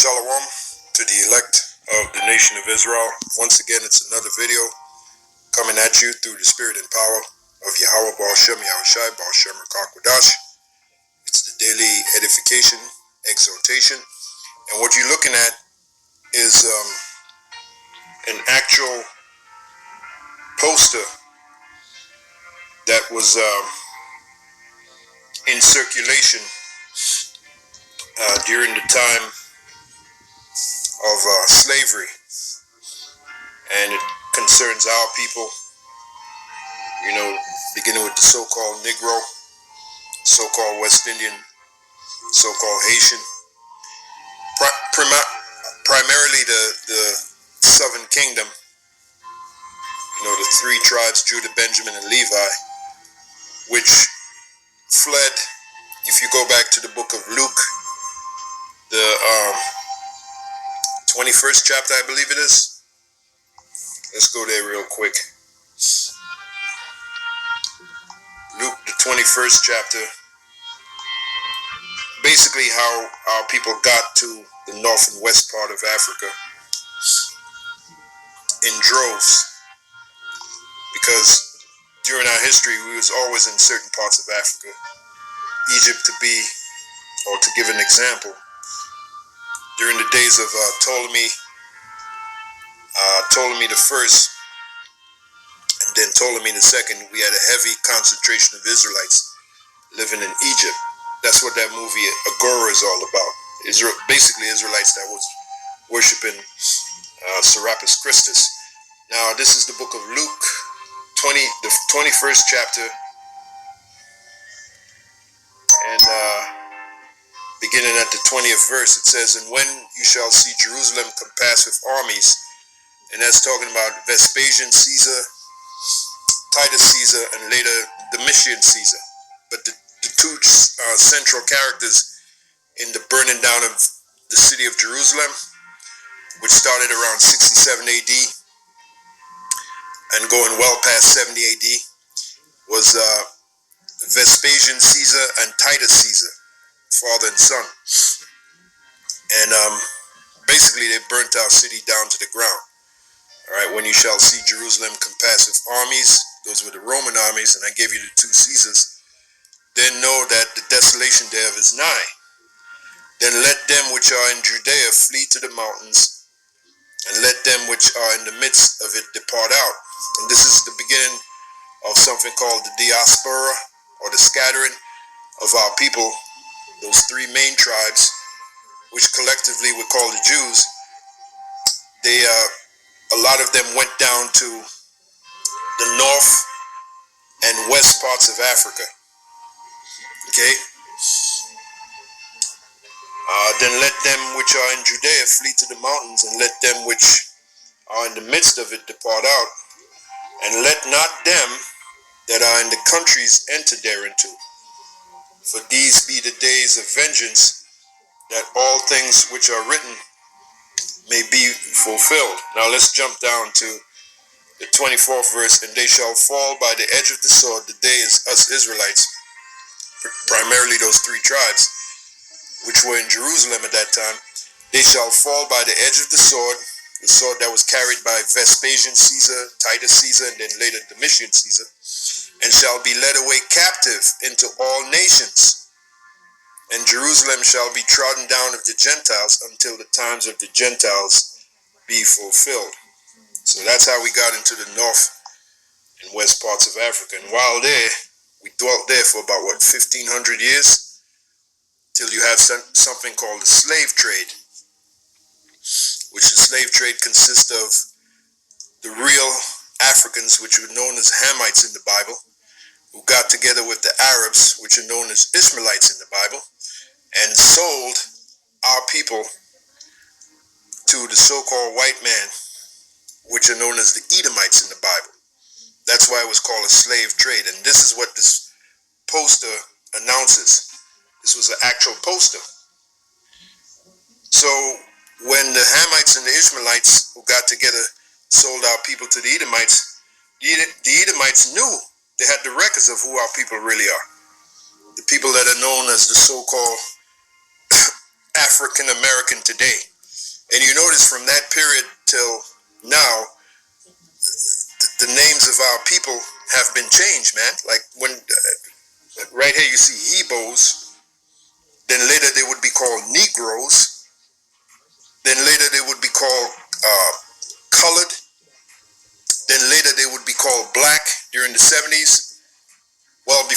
Shalom to the elect of the nation of Israel. Once again, it's another video coming at you through the spirit and power of Yahweh Baal Shem Yahushai Baal Shem Rakakwadash. It's the daily edification, exhortation. And what you're looking at is an actual poster that was in circulation during the time of slavery, and it concerns our people, beginning with the so-called Negro, so-called West Indian, so-called Haitian, primarily the Southern Kingdom, the three tribes, Judah, Benjamin, and Levi, which fled. If you go back to the book of Luke, the 21st chapter, I believe it is. Let's go there real quick. Luke, the 21st chapter. Basically how our people got to the north and west part of Africa in droves. Because during our history, we was always in certain parts of Africa. Egypt to give an example, during the days of Ptolemy the first, and then Ptolemy the second, we had a heavy concentration of Israelites living in Egypt. That's what that movie Agora is all about. Basically Israelites that was worshiping Serapis Christus. Now this is the book of Luke, the 21st chapter, and beginning at the 20th verse, it says, "And when you shall see Jerusalem compassed with armies," and that's talking about Vespasian Caesar, Titus Caesar, and later Domitian Caesar. But the two central characters in the burning down of the city of Jerusalem, which started around 67 AD and going well past 70 AD, was Vespasian Caesar and Titus Caesar, father and son. And basically they burnt our city down to the ground. All right, when you shall see Jerusalem compassed with armies, those were the Roman armies, and I gave you the two Caesars, then know that the desolation thereof is nigh. Then let them which are in Judea flee to the mountains, and let them which are in the midst of it depart out. And this is the beginning of something called the diaspora, or the scattering of our people, those three main tribes, which collectively we call the Jews. They, a lot of them went down to the north and west parts of Africa. Okay? Then let them which are in Judea flee to the mountains, and let them which are in the midst of it depart out. And let not them that are in the countries enter thereinto. For these be the days of vengeance, that all things which are written may be fulfilled. Now let's jump down to the 24th verse. "And they shall fall by the edge of the sword." The day is us Israelites, primarily those three tribes, which were in Jerusalem at that time. "They shall fall by the edge of the sword that was carried by Vespasian Caesar, Titus Caesar, and then later Domitian Caesar, and shall be led away captive into all nations. And Jerusalem shall be trodden down of the Gentiles until the times of the Gentiles be fulfilled." So that's how we got into the north and west parts of Africa. And while there, we dwelt there for about, 1,500 years, till you had something called the slave trade, which the slave trade consists of the real Africans, which were known as Hamites in the Bible, who got together with the Arabs, which are known as Ishmaelites in the Bible, and sold our people to the so-called white man, which are known as the Edomites in the Bible. That's why it was called a slave trade. And this is what this poster announces. This was an actual poster. So when the Hamites and the Ishmaelites who got together sold our people to the Edomites, the Edomites knew, they had the records of who our people really are. The people that are known as the so-called African American today. And you notice from that period till now, the names of our people have been changed, man. Like when right here you see Hebos, then later they would be called Negroes, then later they would be called colored, then later they would be called black during the 70s. Well, in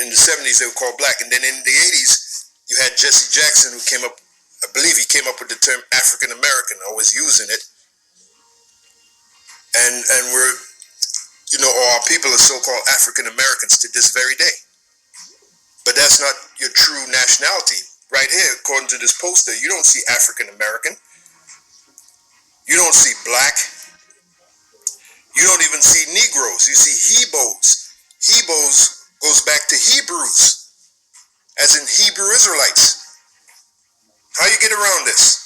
the 70s they were called black, and then in the 80s you had Jesse Jackson, who came up, I believe he came up with the term African American, always using it, and we're, our people are so-called African Americans to this very day. But that's not your true nationality. Right here, according to this poster, you don't see African American, you don't see black, you don't even see Negroes, you see Hebos. Hebos goes back to Hebrews, as in Hebrew Israelites. How you get around this?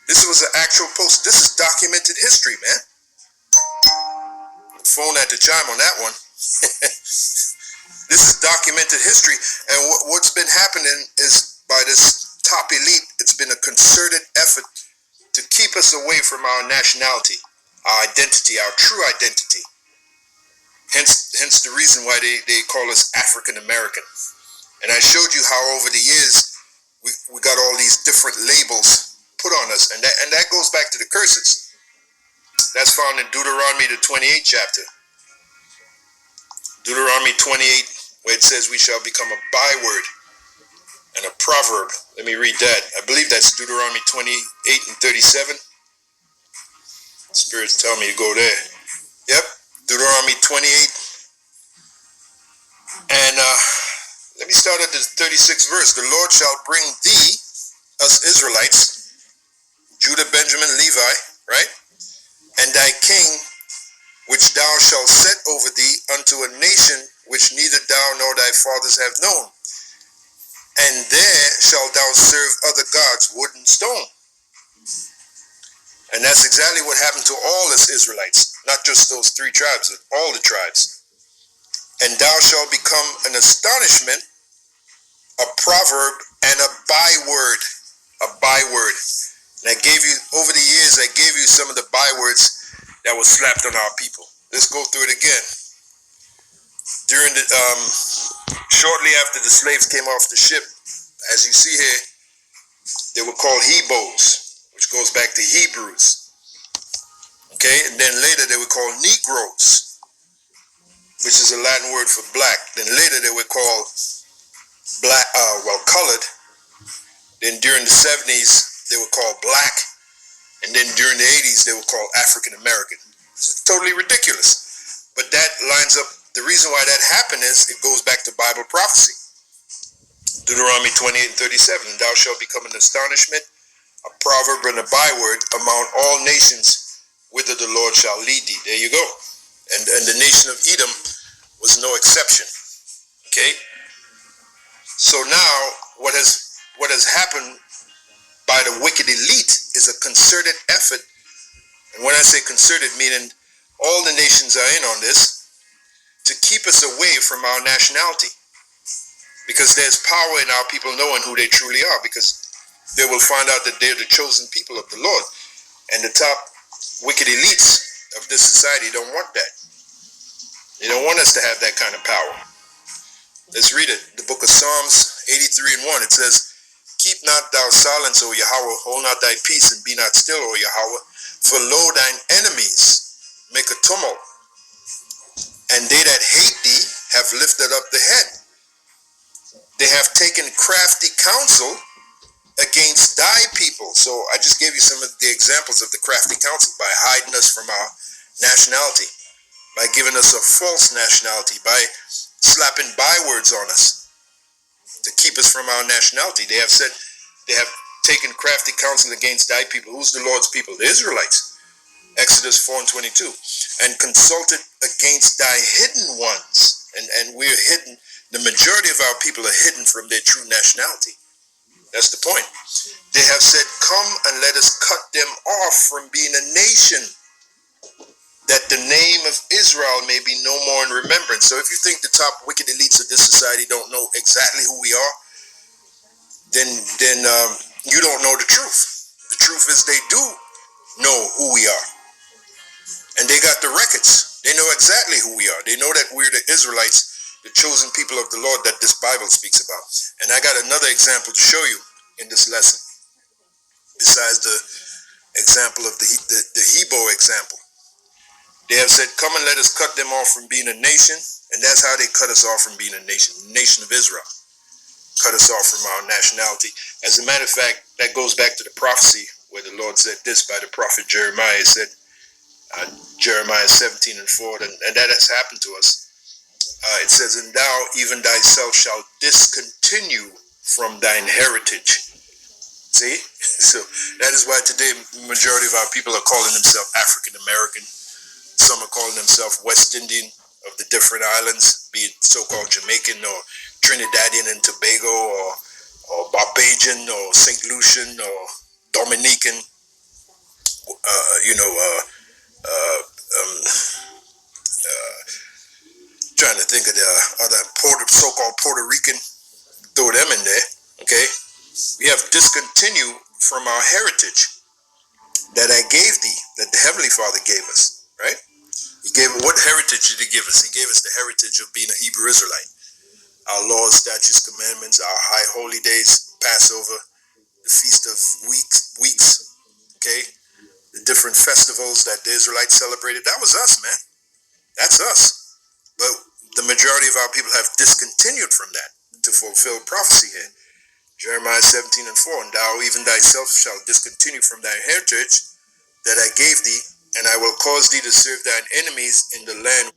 This was an actual post. This is documented history, man. The phone had to chime on that one. This is documented history, and what's been happening is, by this top elite, it's been a concerted effort to keep us away from our nationality, our identity, our true identity. Hence the reason why they call us African American. And I showed you how over the years we got all these different labels put on us, and that goes back to the curses. That's found in Deuteronomy, the 28th chapter. Deuteronomy 28, where it says we shall become a byword and a proverb. Let me read that. I believe that's Deuteronomy 28 and 37. Spirits tell me to go there. Yep, Deuteronomy 28. And let me start at the 36th verse. The Lord shall bring thee, us Israelites, Judah, Benjamin, Levi, right? And thy king, which thou shalt set over thee unto a nation which neither thou nor thy fathers have known. And there shalt thou serve other gods, wood and stone. And that's exactly what happened to all us Israelites, not just those 3 tribes, but all the tribes. And thou shalt become an astonishment, a proverb, and a byword. A byword. And I gave you, over the years, I gave you some of the bywords that were slapped on our people. Let's go through it again. During the, shortly after the slaves came off the ship, as you see here, they were called Hebos, which goes back to Hebrews. Okay, and then later they were called Negroes, which is a Latin word for black. Then later they were called colored. Then during the 70s they were called black, and then during the 80s they were called African American. It's totally ridiculous, but that lines up. The reason why that happened is it goes back to Bible prophecy. Deuteronomy 28 and 37. Thou shalt become an astonishment, a proverb, and a byword among all nations, whither the Lord shall lead thee. There you go. And the nation of Edom was no exception. Okay. So now what has happened by the wicked elite is a concerted effort. And when I say concerted, meaning all the nations are in on this, to keep us away from our nationality. Because there's power in our people knowing who they truly are, because they will find out that they're the chosen people of the Lord. And the top wicked elites of this society don't want that. They don't want us to have that kind of power. Let's read it. The book of Psalms 83 and 1. It says, keep not thou silence, O Yahweh, hold not thy peace, and be not still, O Yahweh, for lo, thine enemies make a tumult, and they that hate thee have lifted up the head. They have taken crafty counsel against thy people. So I just gave you some of the examples of the crafty counsel, by hiding us from our nationality, by giving us a false nationality, by slapping bywords on us to keep us from our nationality. They have said, they have taken crafty counsel against thy people. Who's the Lord's people? The Israelites. Exodus 4 and 22. And consulted against thy hidden ones. And we're hidden. The majority of our people are hidden from their true nationality. That's the point. They have said, come and let us cut them off from being a nation, that the name of Israel may be no more in remembrance. So if you think the top wicked elites of this society don't know exactly who we are, then You don't know the truth. The truth is they do know who we are. And they got the records. They know exactly who we are. They know that we're the Israelites, the chosen people of the Lord that this Bible speaks about. And I got another example to show you in this lesson, besides the example of the Hebrew example. They have said, come and let us cut them off from being a nation. And that's how they cut us off from being a nation, the nation of Israel. Cut us off from our nationality. As a matter of fact, that goes back to the prophecy where the Lord said this by the prophet Jeremiah. He said, Jeremiah 17:4, and that has happened to us. It says, and thou even thyself shalt discontinue from thine heritage. See? So that is why today the majority of our people are calling themselves African American. Some are calling themselves West Indian of the different islands, be it so-called Jamaican or Trinidadian and Tobago or Barbadian or St. Lucian or Dominican, trying to think of the other so-called Puerto Rican, throw them in there, okay? We have discontinued from our heritage that I gave thee, that the Heavenly Father gave us, right? He gave, what heritage did he give us? He gave us the heritage of being a Hebrew Israelite. Our laws, statutes, commandments, our high holy days, Passover, the Feast of Weeks, okay? The different festivals that the Israelites celebrated, that was us, man. That's us. But the majority of our people have discontinued from that to fulfill prophecy here. Jeremiah 17:4, and thou even thyself shalt discontinue from thy heritage that I gave thee, and I will cause thee to serve thine enemies in the land